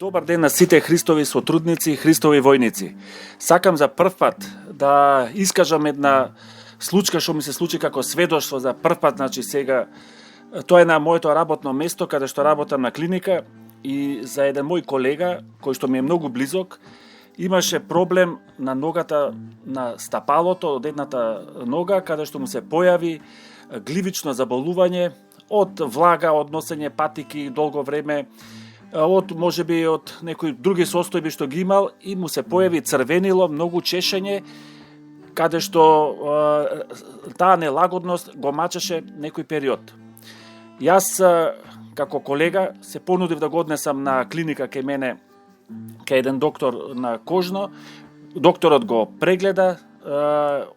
Добар ден на сите Христови сотрудници, Христови војници. Сакам за прв пат да искажам една случка што ми се случи како сведоштво за прв пат, значи сега тоа е на моето работно место каде што работам на клиника и за еден мој колега кој што ми е многу близок имаше проблем на ногата, на стапалото од едната нога каде што му се појави гливично заболување од влага, од носење патики долго време, од можеби од некои други состојби што ги имал и му се појави црвенило, многу чешење, каде што таа нелагодност го мачеше некој период. Јас како колега се понудив да го однесам на клиника кај мене, кај еден доктор на кожно. Докторот го прегледа,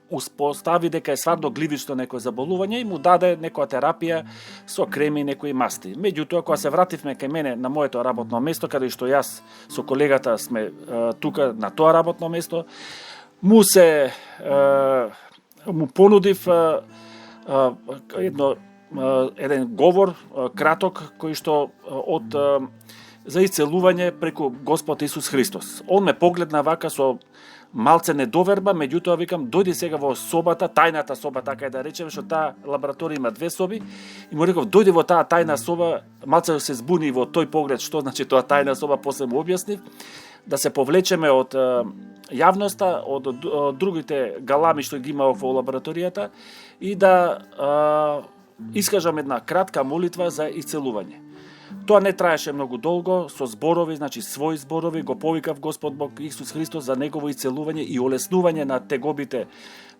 успостави дека е стварно гливично некој заболување и му даде некоја терапија со креми и некои масти. Меѓутоа, кога се вративме кај мене на моето работно место, каде што јас со колегата сме тука на тоа работно место, му понудив еден говор краток кој што за исцелување преку Господ Исус Христос. Он ме погледна вака со малце недоверба, меѓутоа викам дојди сега во собата, тајната соба, така е да речеме, што таа лабораторија има две соби, и му реков дојди во таа тајна соба, малце се збуни во тој поглед што значи тоа тајна соба, после му објаснив, да се повлечеме од јавноста, од другите галами што ги има во лабораторијата и да искажам една кратка молитва за исцелување. Тоа не траеше многу долго, со зборови, значи своји зборови, го повикав Господ Бог Исус Христос за негово исцелување и олеснување на тегобите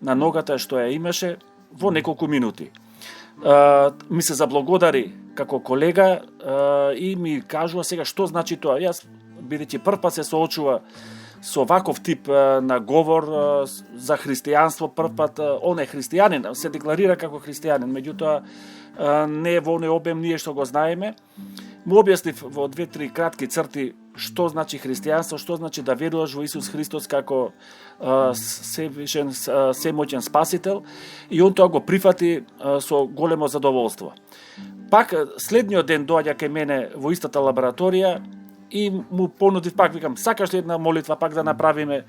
на ногата што ја имаше во неколку минути. Ми се заблагодари како колега и ми кажува сега што значи тоа. Јас, бидејќи прв пат се соочува со ваков тип на говор за христијанство, прв пат он е христијанин, се декларира како христијанин, меѓутоа не е во оној обем ние што го знаеме. Му објаснив во 2-3 кратки црти што значи христијанство, што значи да веруваш во Исус Христос како севишен, семоќен спасител, и он тоа го прифати со големо задоволство. Пак следниот ден доаѓа кај мене во истата лабораторија и му понудив, пак викам, сакаш ли една молитва пак да направиме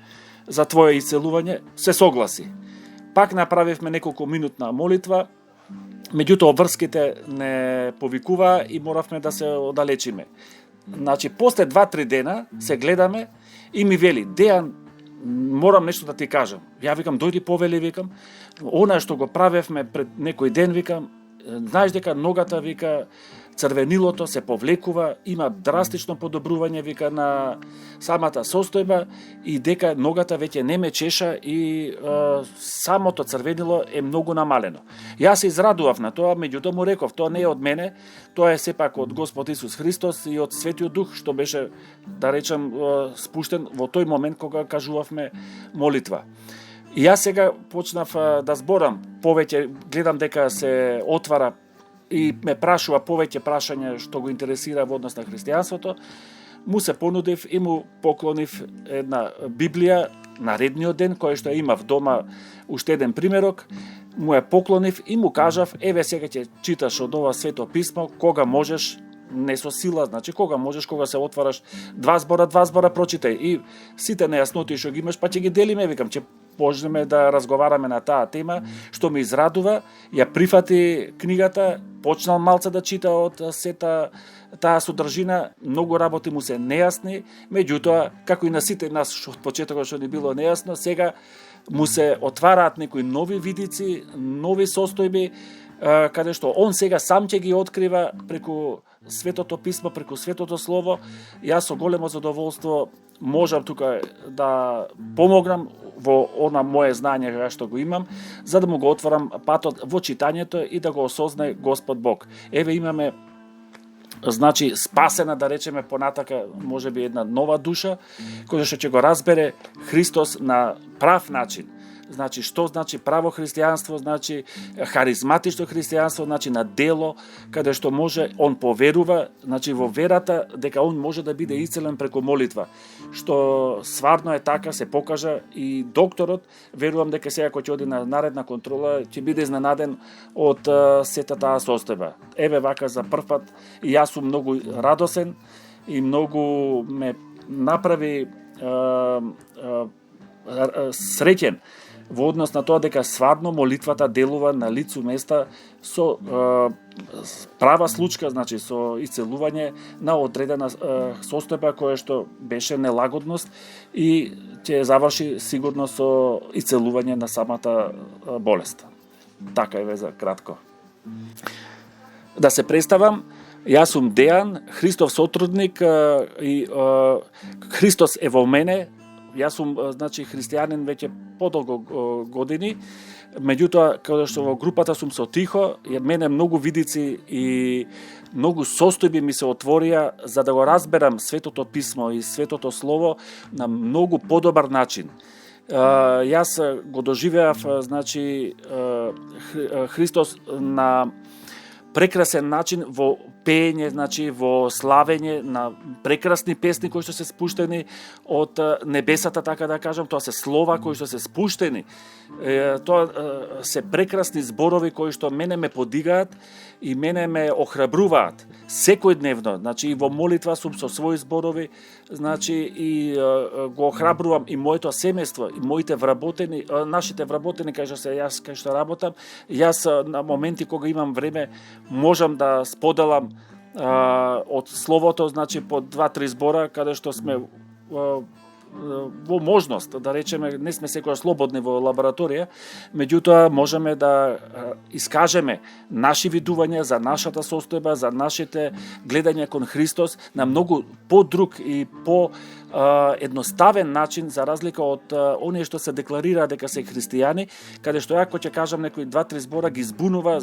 за твое исцелување? Се согласи. Пак направивме неколку минутна молитва, меѓутоа врските не повикуваа и моравме да се оддалечиме. Значи, после 2-3 дена се гледаме и ми вели, Дејан, морам нешто да ти кажам. Ја викам, дојди повели, викам, она што го правевме пред некој ден, викам, знаеш дека ногата, вика, црвенилото се повлекува, има драстично подобрување, вика, на самата состојба и дека ногата веќе не ме чеша и самото црвенило е многу намалено. Јас се израдував на тоа, меѓутоа му реков, тоа не е од мене, тоа е сепак од Господ Исус Христос и од Светиот Дух, што беше, да речем, спуштен во тој момент кога кажувавме молитва. И јас сега почнав да зборам, повеќе гледам дека се отвара и ме прашува повеќе прашања што го интересира во однос на христијанството, му се понудив и му поклонив една Библија наредниот ден, која што ја имав дома, уште еден примерок, му ја поклонив и му кажав, еве сега ќе читаш од ова свето писмо, кога можеш, не со сила, значи кога можеш, кога се отвараш, два збора прочитај и сите нејасноти што ги имаш, па ќе ги делиме, викам, ќе можеме да разговараме на таа тема, што ме израдува, ја прифати книгата, почнал малце да чита од сета таа содржина, многу работи му се нејасни, меѓутоа, како и на сите нас што од почетокот што ни било нејасно, сега му се отвараат некои нови видици, нови состојби, каде што он сега сам ќе ги открива преку Светото писмо, преку Светото Слово. Јас со големо задоволство можам тука да помогнам во она моje знање што го имам, за да му го отворам патот во читањето и да го осознае Господ Бог. Еве имаме, значи, спасена, да речеме понатака, можеби една нова душа, која што ќе го разбере Христос на прав начин. Значи, што значи право христијанство, значи харизматично христијанство, значи на дело, каде што може, он поверува, значи во верата, дека он може да биде исцелен преку молитва. Што сварно е така, се покажа и докторот, верувам дека сега кој ќе оди на наредна контрола, ќе биде изненаден од сета таа состојба. Еве вака за прв пат, и јас сум многу радосен, и многу ме направи среќен во однос на тоа дека стварно молитвата делува на лицу места со права случка, значи со исцелување на одредена состојба која што беше нелагодност и ќе заврши сигурно со исцелување на самата болест. Така е за кратко. Да се представам, јас сум Дејан, Христов сотрудник и Христос е во мене. Јас сум, значи, христијанин веќе подолго години, меѓутоа, кога што во групата сум со Тихо, мене многу видици и многу состојби ми се отворија за да го разберам Светото Писмо и Светото Слово на многу подобар начин. Јас го доживеав, значи, Христос на прекрасен начин во пеење, значи во славење на прекрасни песни кои што се спуштени од небесата, така да кажам, тоа се слова кои што се спуштени. Тоа се прекрасни зборови кои што мене ме подигаат и мене ме охрабруваат секојдневно, значи и во молитва сум со своји зборови, значи и го охрабрувам и моето семејство, и моите вработени, нашите вработени кај што се јас кај што работам. Јас на моменти кога имам време можам да споделам од словото, значи по 2-3 збора каде што сме во можност, да речеме, не сме секоја слободни во лабораторија, меѓутоа можеме да искажеме наши видувања за нашата состојба, за нашите гледања кон Христос на многу подруг и по едноставен начин, за разлика од оние што се декларира дека се христијани, каде што ако ќе кажам некои 2-3 збора ги збунува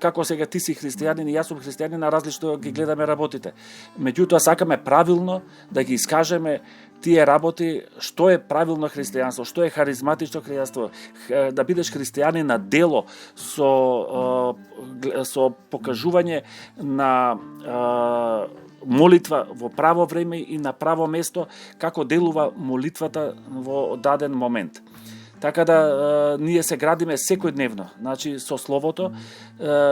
како сега ти си христијанин и јас сум христијанин, на различно ги гледаме работите. Меѓутоа сакаме правилно да ги искажеме тие работи, што е правилно христијанство, што е харизматично христијанство, да бидеш христијанин на дело со покажување на молитва во право време и на право место, како делува молитвата во даден момент. Така да ние се градиме секојдневно, значи со Словото,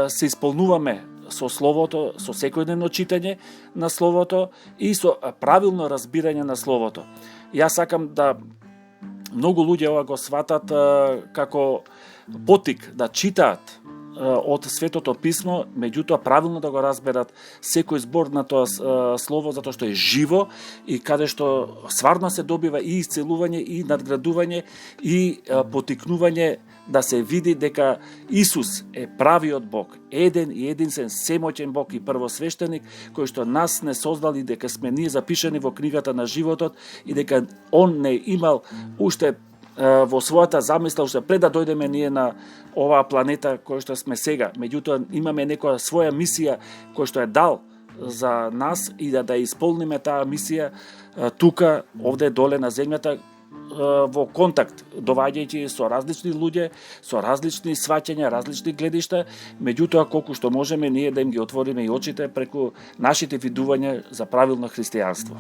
се исполнуваме со Словото, со секојдневно читање на Словото и со правилно разбирање на Словото. Јас сакам да многу луѓе ова го сватат како потик да читаат од Светото Писмо, меѓутоа правилно да го разберат секој збор на тоа слово, затоа што е живо и каде што стварно се добива и исцелување и надградување и потикнување да се види дека Исус е правиот Бог, еден и единствен семоќен Бог и првосвештеник, кој што нас не создал и дека сме ние запишани во книгата на животот и дека Он не имал уште во својата замисла, уште пред да дојдеме ние на оваа планета која што сме сега. Меѓутоа имаме некоја своја мисија која што е дал за нас и да исполниме таа мисија тука, овде доле на земјата, во контакт, доваѓајќи со различни луѓе, со различни сваќања, различни гледишта, меѓутоа колку што можеме ние да им ги отвориме и очите преку нашите видувања за правилно христијанство.